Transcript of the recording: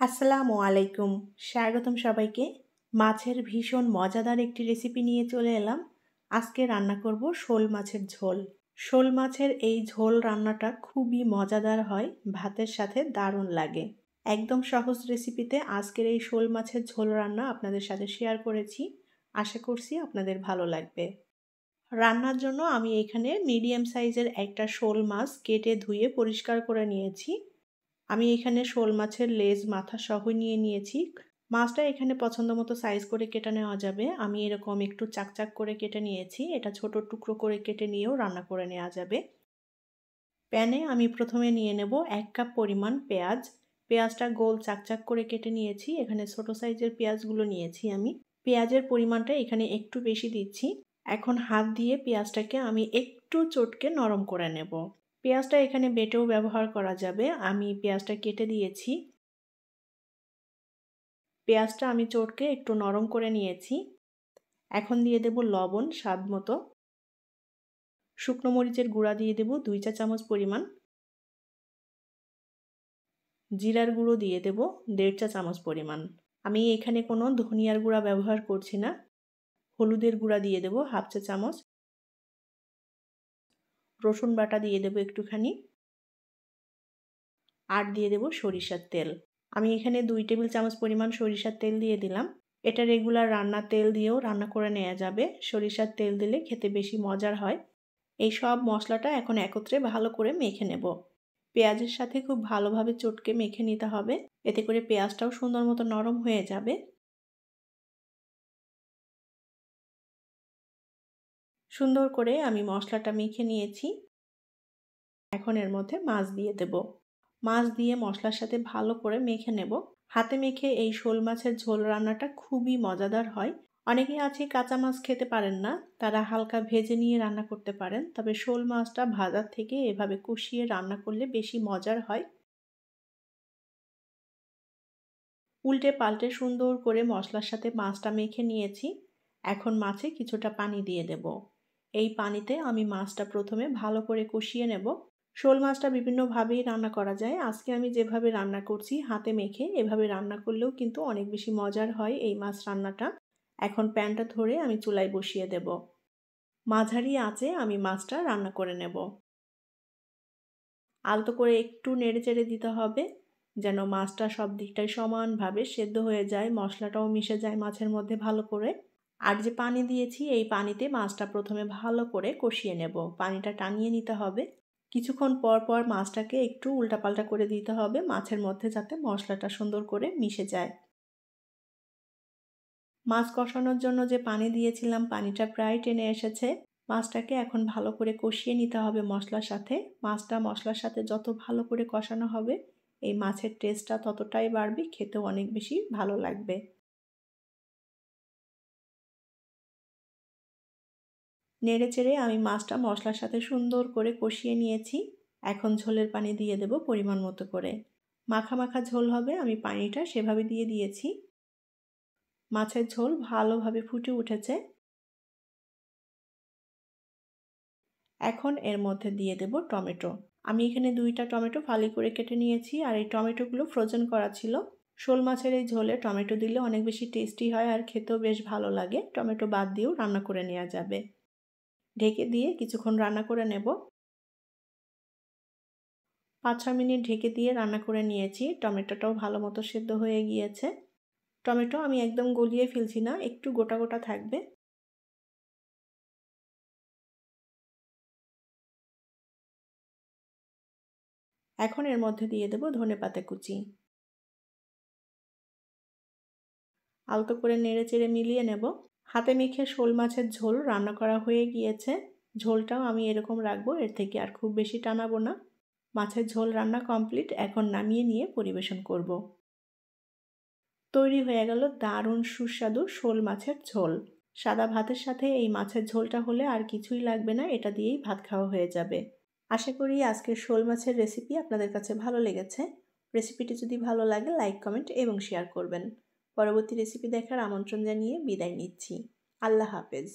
আসসালামু আলাইকুম। স্বাগতম সবাইকে। মাছের ভীষণ মজাদার একটি রেসিপি নিয়ে চলে এলাম। আজকে রান্না করব শোল মাছের ঝোল। শোল মাছের এই ঝোল রান্নাটা খুবই মজাদার হয়, ভাতের সাথে দারুণ লাগে। একদম সহজ রেসিপিতে আজকের এই শোল মাছের ঝোল রান্না আপনাদের সাথে শেয়ার করেছি। আশা করছি আপনাদের ভালো লাগবে। রান্নার জন্য আমি এখানে মিডিয়াম সাইজের একটা শোল মাছ কেটে ধুয়ে পরিষ্কার করে নিয়েছি। আমি এখানে শোল মাছের লেজ মাথা সহ নিয়ে নিয়েছি। মাছটা এখানে পছন্দ মতো সাইজ করে কেটে নেওয়া যাবে। আমি এরকম একটু চাকচাক করে কেটে নিয়েছি। এটা ছোট টুকরো করে কেটে নিয়েও রান্না করে নেওয়া যাবে। প্যানে আমি প্রথমে নিয়ে নেব 1 কাপ পরিমাণ পেঁয়াজ। পেঁয়াজটা গোল চাকচাক করে কেটে নিয়েছি। এখানে ছোট সাইজের পেঁয়াজগুলো নিয়েছি আমি। পেঁয়াজের পরিমাণটা এখানে একটু বেশি দিচ্ছি। এখন হাত দিয়ে পেঁয়াজটাকে আমি একটু চটকে নরম করে নেব। পেঁয়াজটা এখানে বেটেও ব্যবহার করা যাবে। আমি পেঁয়াজটা কেটে দিয়েছি। পেঁয়াজটা আমি চটকে একটু নরম করে নিয়েছি। এখন দিয়ে দেব লবণ স্বাদ মতো। শুকনো মরিচের গুঁড়া দিয়ে দেব 2 চা চামচ পরিমাণ। জিরার গুঁড়ো দিয়ে দেব 1.5 চা চামচ পরিমাণ। আমি এখানে কোনো ধনিয়ার গুঁড়া ব্যবহার করছি না। হলুদের গুঁড়া দিয়ে দেব 1/2 চা চামচ। রসুন বাটা দিয়ে দেব একটুখানি। আর দিয়ে দেব সরিষার তেল। আমি এখানে 2 টেবিল চামচ পরিমাণ সরিষার তেল দিয়ে দিলাম। এটা রেগুলার রান্নার তেল দিয়েও রান্না করে নেওয়া যাবে। সরিষার তেল দিলে খেতে বেশি মজার হয়। এই সব মশলাটা এখন একত্রে ভালো করে মেখে নেব। পেঁয়াজের সাথে খুব ভালোভাবে চটকে মেখে নিতে হবে। এতে করে পেঁয়াজটাও সুন্দর মতো নরম হয়ে যাবে। সুন্দর করে আমি মশলাটা মেখে নিয়েছি। এখন এর মধ্যে মাছ দিয়ে দেব। মাছ দিয়ে মশলার সাথে ভালো করে মেখে নেব। হাতে মেখে এই শোল মাছের ঝোল রান্নাটা খুবই মজাদার হয়। অনেকেই আছে কাঁচা মাছ খেতে পারেন না, তারা হালকা ভেজে নিয়ে রান্না করতে পারেন। তবে শোল মাছটা ভাজার থেকে এভাবে কষিয়ে রান্না করলে বেশি মজার হয়। উল্টে পাল্টে সুন্দর করে মশলার সাথে মাছটা মেখে নিয়েছি। এখন মাছে কিছুটা পানি দিয়ে দেব। এই পানিতে আমি মাছটা প্রথমে ভালো করে কষিয়ে নেব। শোল মাছটা বিভিন্নভাবেই রান্না করা যায়। আজকে আমি যেভাবে রান্না করছি হাতে মেখে, এভাবে রান্না করলেও কিন্তু অনেক বেশি মজার হয় এই মাছ রান্নাটা। এখন প্যানটা ধরে আমি চুলায় বসিয়ে দেব। মাঝারি আঁচে আমি মাছটা রান্না করে নেব। আলতো করে একটু নেড়েচেড়ে দিতে হবে, যেন মাছটা সব দিকটাই সমানভাবে সেদ্ধ হয়ে যায়, মশলাটাও মিশে যায় মাছের মধ্যে ভালো করে। আর যে পানি দিয়েছি এই পানিতে মাছটা প্রথমে ভালো করে কষিয়ে নেব। পানিটা টানিয়ে নিতে হবে। কিছুক্ষণ পর পর মাছটাকে একটু উল্টাপাল্টা করে দিতে হবে মাছের মধ্যে, যাতে মশলাটা সুন্দর করে মিশে যায়। মাছ কষানোর জন্য যে পানি দিয়েছিলাম পানিটা প্রায় টেনে এসেছে। মাছটাকে এখন ভালো করে কষিয়ে নিতে হবে মশলার সাথে। মাছটা মশলার সাথে যত ভালো করে কষানো হবে এই মাছের টেস্টটা ততটাই বাড়বে, খেতেও অনেক বেশি ভালো লাগবে। নেড়েচেড়ে আমি মাছটা মশলার সাথে সুন্দর করে কষিয়ে নিয়েছি। এখন ঝোলের পানি দিয়ে দেব পরিমাণ মতো করে। মাখা মাখা ঝোল হবে, আমি পানিটা সেভাবে দিয়ে দিয়েছি। মাছের ঝোল ভালোভাবে ফুটে উঠেছে। এখন এর মধ্যে দিয়ে দেব টমেটো। আমি এখানে 2টা টমেটো ফালি করে কেটে নিয়েছি, আর এই টমেটোগুলো ফ্রোজেন করা ছিল। শোল মাছের এই ঝোলে টমেটো দিলে অনেক বেশি টেস্টি হয় আর খেতেও বেশ ভালো লাগে। টমেটো বাদ দিয়েও রান্না করে নেওয়া যাবে। ঢেকে দিয়ে কিছুক্ষণ রান্না করে নেব। 5-6 মিনিট ঢেকে দিয়ে রান্না করে নিয়েছি। টমেটোটাও ভালো মতো সেদ্ধ হয়ে গিয়েছে। টমেটো আমি একদম গলিয়ে ফেলছি না, একটু গোটা গোটা থাকবে। এখন এর মধ্যে দিয়ে দেব ধনেপাতা কুচি। আলতো করে নেড়েচেড়ে মিলিয়ে নেব। হাতে মেখে শোল মাছের ঝোল রান্না করা হয়ে গিয়েছে। ঝোলটাও আমি এরকম রাখবো, এর থেকে আর খুব বেশি টানাবো না। মাছের ঝোল রান্না কমপ্লিট। এখন নামিয়ে নিয়ে পরিবেশন করব। তৈরি হয়ে গেল দারুণ সুস্বাদু শোল মাছের ঝোল। সাদা ভাতের সাথে এই মাছের ঝোলটা হলে আর কিছুই লাগবে না, এটা দিয়েই ভাত খাওয়া হয়ে যাবে। আশা করি আজকের শোল মাছের রেসিপি আপনাদের কাছে ভালো লেগেছে। রেসিপিটি যদি ভালো লাগে লাইক, কমেন্ট এবং শেয়ার করবেন। পরবর্তী রেসিপি দেখার আমন্ত্রণ জানিয়ে বিদায় নিচ্ছি। আল্লাহ হাফেজ।